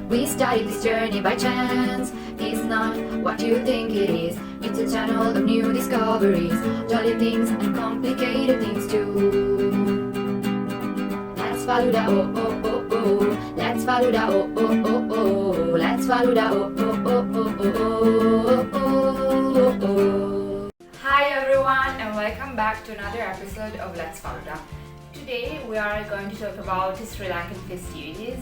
We started this journey by chance. It's not what you think it is. It's a channel of new discoveries, jolly things and complicated things too. Let's Falooda, oh oh oh oh. Let's Falooda, oh oh oh oh. Let's Falooda, oh oh oh oh oh oh oh. Hi everyone and welcome back to another episode of Let's Falooda. Today we are going to talk about Sri Lankan festivities,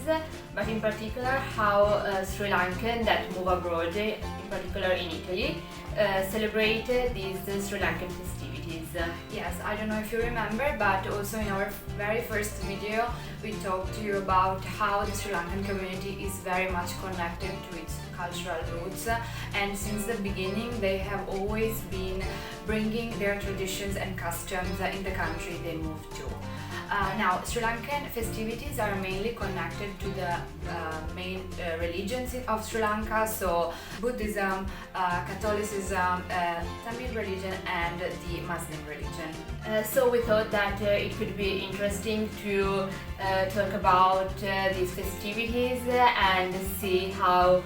but in particular how Sri Lankan that move abroad, in particular in Italy, celebrate these Sri Lankan festivities. Yes, I don't know if you remember, but also in our very first video we talked to you about how the Sri Lankan community is very much connected to its cultural roots, and since the beginning they have always been bringing their traditions and customs in the country they moved to. Now, Sri Lankan festivities are mainly connected to the main religions of Sri Lanka, so Buddhism, Catholicism, Tamil religion and the Muslim religion. So we thought that it could be interesting to talk about these festivities and see how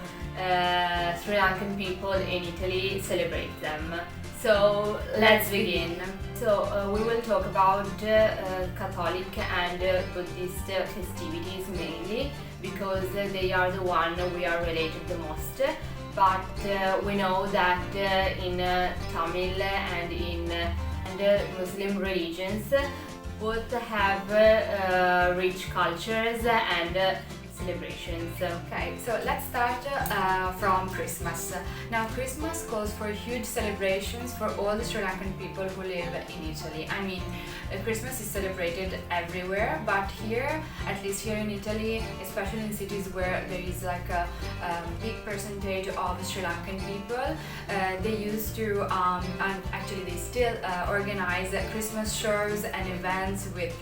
Sri Lankan people in Italy celebrate them. So let's begin. So we will talk about Catholic and Buddhist festivities mainly because they are the one we are related the most. But we know that in Tamil and in Muslim religions both have rich cultures and celebrations. Okay, so let's start from Christmas. Now, Christmas calls for huge celebrations for all the Sri Lankan people who live in Italy. I mean, Christmas is celebrated everywhere, but here, at least here in Italy, especially in cities where there is like a big percentage of Sri Lankan people, they used to, and actually they still organize Christmas shows and events with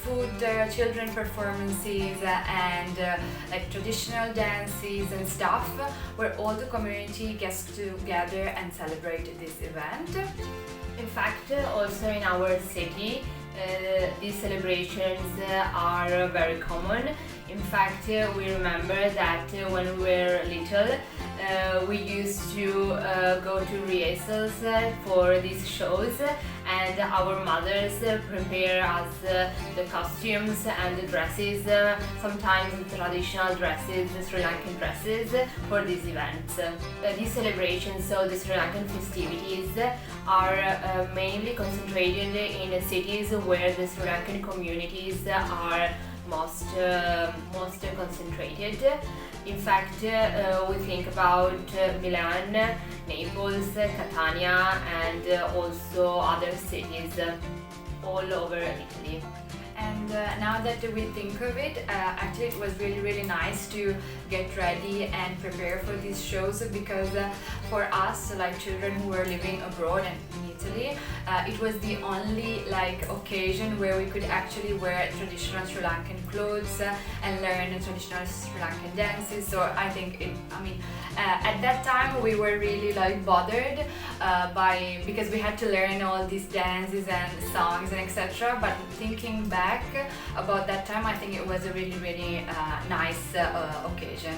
food, children performances and like traditional dances and stuff, where all the community gets together and celebrate this event. In fact, also in our city, these celebrations are very common. In fact, we remember that when we were little, we used to go to rehearsals for these shows, and our mothers prepare us the costumes and the dresses, sometimes traditional dresses, Sri Lankan dresses, for these events. These celebrations, so the Sri Lankan festivities, are mainly concentrated in cities where the Sri Lankan communities are most concentrated. In fact, we think about Milan, Naples, Catania and also other cities all over Italy. And now that we think of it, actually it was really nice to get ready and prepare for these shows, because for us, like children who were living abroad and in Italy, it was the only like occasion where we could actually wear traditional Sri Lankan clothes and learn traditional Sri Lankan dances. So I think at that time we were really like bothered because we had to learn all these dances and songs and etc. But thinking back about that time, I think it was a really nice occasion.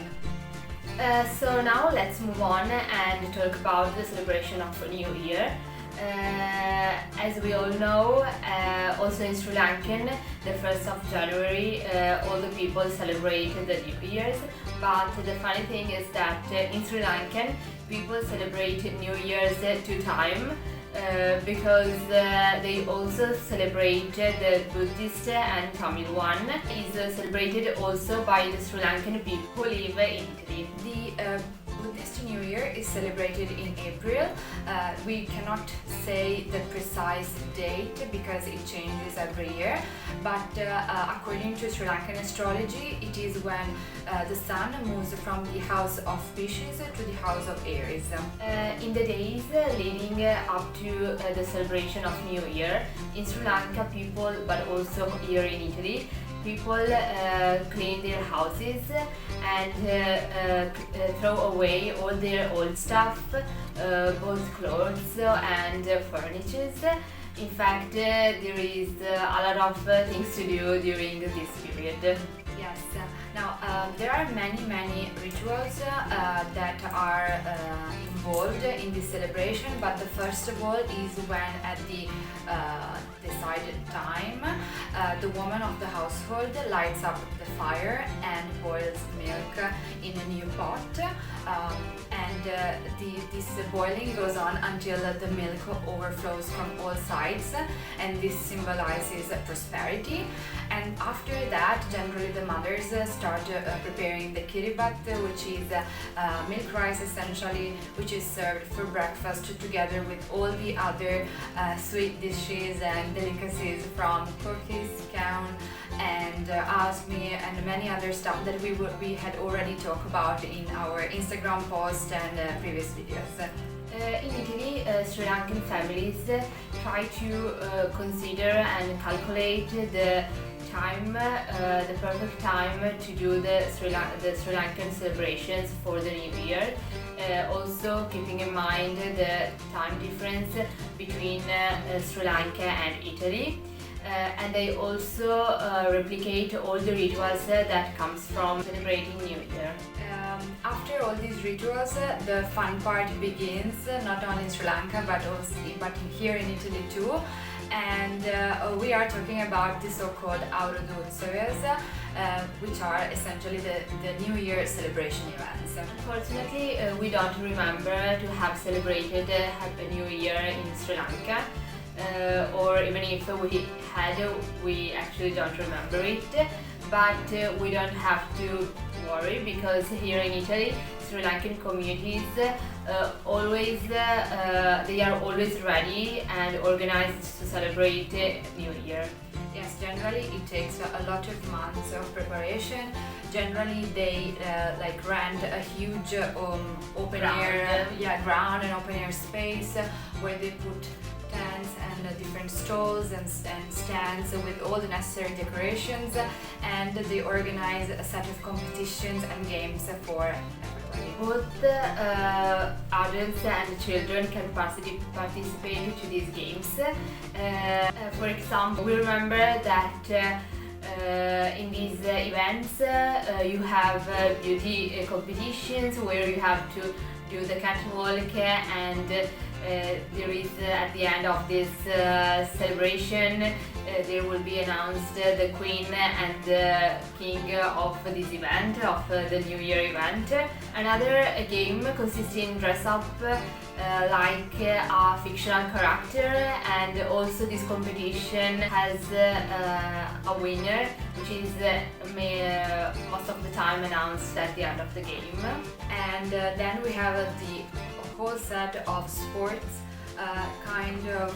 So now let's move on and talk about the celebration of New Year. As we all know, also in Sri Lankan, the 1st of January, all the people celebrate the New Year's. But the funny thing is that in Sri Lankan, people celebrate New Year's 2 times. Because they also celebrate the Buddhist and Tamil one. Is celebrated also by the Sri Lankan people who live in Italy. The Buddhist New Year is celebrated in April. We cannot say the precise date because it changes every year, but according to Sri Lankan astrology, it is when the sun moves from the house of Pisces to the house of Aries. In the days leading up to the celebration of New Year, in Sri Lanka people, but also here in Italy, people clean their houses and throw away all their old stuff, both clothes and furniture. In fact, there is a lot of things to do during this period. Yes. Now there are many rituals that are involved in this celebration, but the first of all is when at the decided time the woman of the household lights up the fire and boils milk in a new pot, and this boiling goes on until the milk overflows from all sides, and this symbolizes prosperity. And after that, generally the mothers start preparing the kiribat, which is milk rice essentially, which is served for breakfast together with all the other sweet dishes and delicacies from cookies, scone, and asmi, and many other stuff that we had already talked about in our Instagram post and previous videos. In Italy, Sri Lankan families try to consider and calculate the time, the perfect time to do the Sri Lankan celebrations for the New Year. Also keeping in mind the time difference between Sri Lanka and Italy. And they also replicate all the rituals that comes from celebrating New Year. After all these rituals, the fun part begins, not only in Sri Lanka but here in Italy too. And we are talking about the so-called Aurodunsoves, which are essentially the New Year celebration events. Unfortunately, we don't remember to have celebrated Happy New Year in Sri Lanka. Or even if we had, we actually don't remember it, but we don't have to worry, because here in Italy, Sri Lankan communities they are always ready and organized to celebrate New Year. Yes, generally it takes a lot of months of preparation. Generally they rent a huge open air ground and open air space where they put tents and different stalls and stands with all the necessary decorations, and they organize a set of competitions and games for everybody. Both adults and children can participate to these games. For example, we remember that in these events you have beauty competitions where you have to do the catwalk, and there is at the end of this celebration there will be announced the queen and the king of this event, of the New Year event. Another game consists in dress up like a fictional character, and also this competition has a winner, which is most of the time announced at the end of the game. And then we have the whole set of sports kind of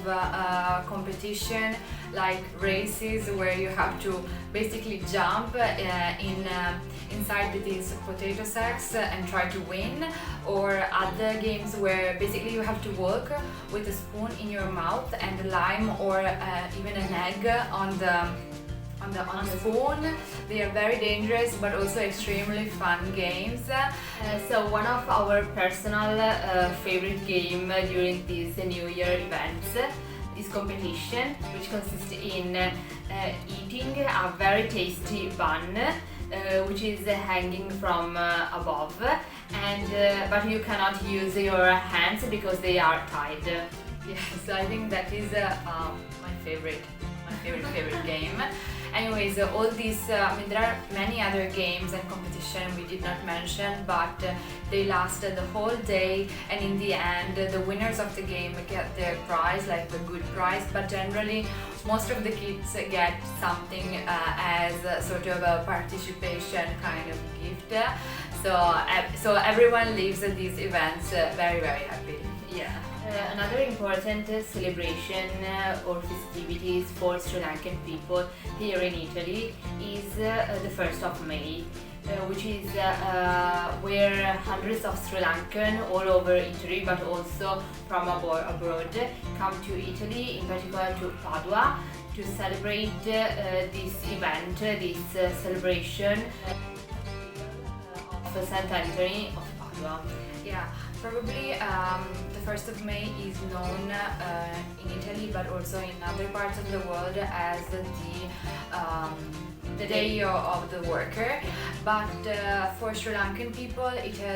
competition, like races where you have to basically jump inside these potato sacks and try to win, or other games where basically you have to walk with a spoon in your mouth and a lime or even an egg on the spoon. They are very dangerous but also extremely fun games. So one of our personal favorite game during these New Year events is competition, which consists in eating a very tasty bun which is hanging from above, and but you cannot use your hands because they are tied. Yes, I think that is my favorite game. Anyways, all these, there are many other games and competition we did not mention, but they lasted the whole day, and in the end, the winners of the game get their prize, like the good prize, but generally, most of the kids get something as a sort of a participation kind of gift. So everyone leaves these events very, very happy. Yeah. Another important celebration or festivities for Sri Lankan people here in Italy is the 1st of May, which is where hundreds of Sri Lankan all over Italy, but also from abroad, come to Italy, in particular to Padua, to celebrate this event, this celebration of Saint Anthony of Padua. Yeah, probably the 1st of May is known in Italy but also in other parts of the world as the the day of the worker. But for Sri Lankan people,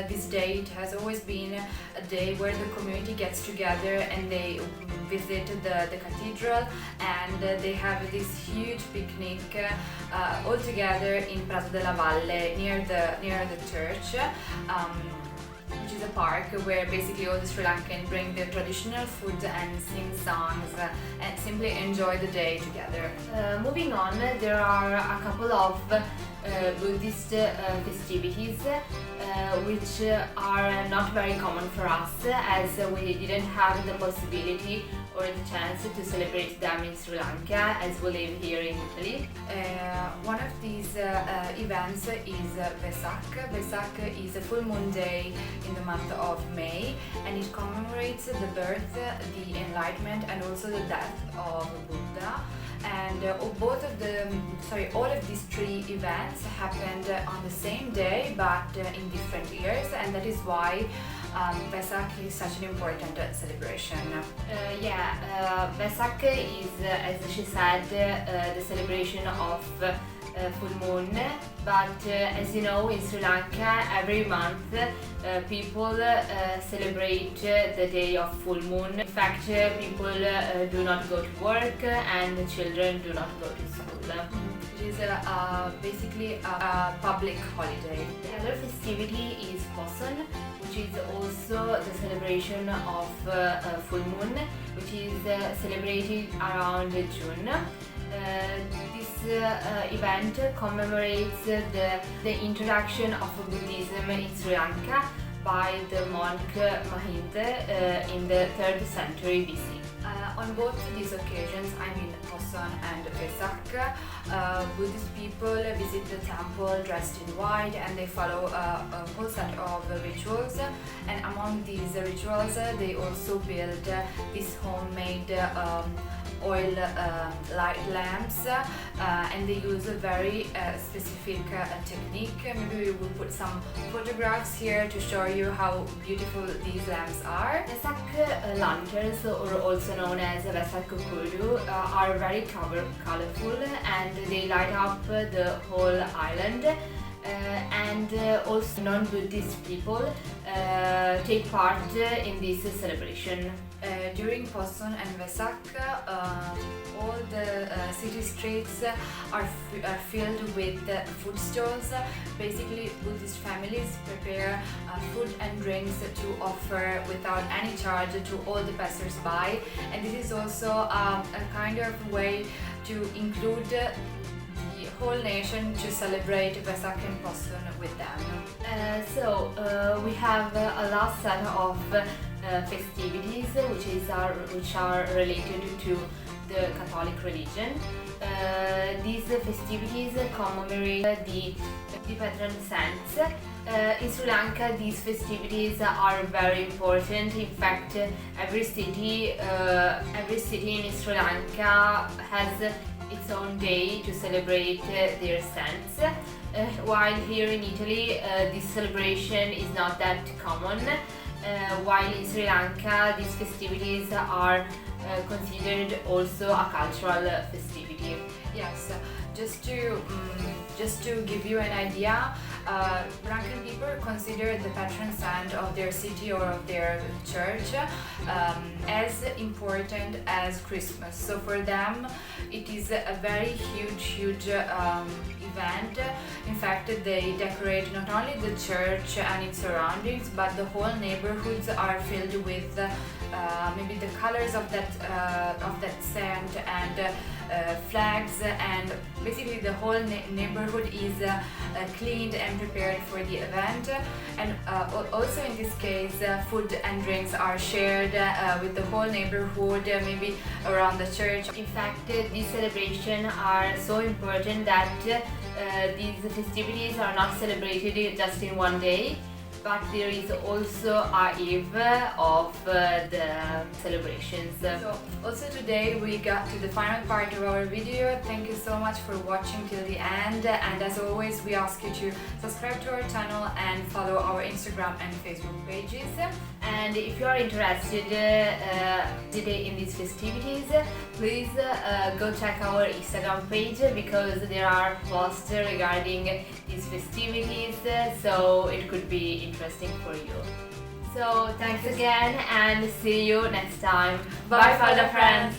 this day it has always been a day where the community gets together and they visit the cathedral, and they have this huge picnic all together in Prato della Valle near the church. Which is a park where basically all the Sri Lankan bring their traditional food and sing songs and simply enjoy the day together. Moving on, there are a couple of Buddhist festivities which are not very common for us, as we didn't have the possibility or the chance to celebrate them in Sri Lanka as we live here in Italy. One of these events is Vesak. Vesak is a full moon day in the month of May, and it commemorates the birth, the enlightenment, and also the death of Buddha. And all of these three events happened on the same day but in different years, and that is why Vesak is such an important celebration. Vesak is, as she said, the celebration of full moon, but as you know, in Sri Lanka every month people celebrate the day of full moon. In fact, people do not go to work and the children do not go to school. It is basically a public holiday. The other festivity is Poson, which is also the celebration of full moon, which is celebrated around June. This event commemorates the introduction of Buddhism in Sri Lanka by the monk Mahinda in the 3rd century BC. On both these occasions, I mean Poson and Vesak, Buddhist people visit the temple dressed in white, and they follow a whole set of rituals. And among these rituals, they also build these homemade oil light lamps, and they use a very specific technique. Maybe we will put some photographs here to show you how beautiful these lamps are. Vesak lanterns, or also known as Vesak kudu, are very colorful, and they light up the whole island. And also non-Buddhist people take part in this celebration. During Poson and Vesak, all the city streets are filled with food stalls. Basically, Buddhist families prepare food and drinks to offer without any charge to all the passers-by, and this is also a kind of way to include the whole nation to celebrate Vesak and Poson with them. We have a last set of festivities which are related to the Catholic religion. These festivities commemorate the patron saints. In Sri Lanka, these festivities are very important. In fact, every city in Sri Lanka has its own day to celebrate their saints. While here in Italy, this celebration is not that common. While in Sri Lanka, these festivities are considered also a cultural festivity. Yes, just to give you an idea, Lankan people consider the patron saint of their city or of their church as important as Christmas. So for them, it is a very huge event. In fact, they decorate not only the church and its surroundings, but the whole neighborhoods are filled with maybe the colors of that saint and flags, and basically the whole neighborhood is cleaned and prepared for the event. And also in this case, food and drinks are shared with the whole neighborhood, maybe around the church. In fact, these celebrations are so important that these festivities are not celebrated just in one day. but there is also a eve of the celebrations. So also today we got to the final part of our video. Thank you so much for watching till the end, and as always we ask you to subscribe to our channel and follow our Instagram and Facebook pages. And if you are interested today in these festivities, please go check our Instagram page because there are posts regarding these festivities, so it could be interesting for you. So thanks again and see you next time. Bye, Falooda friends!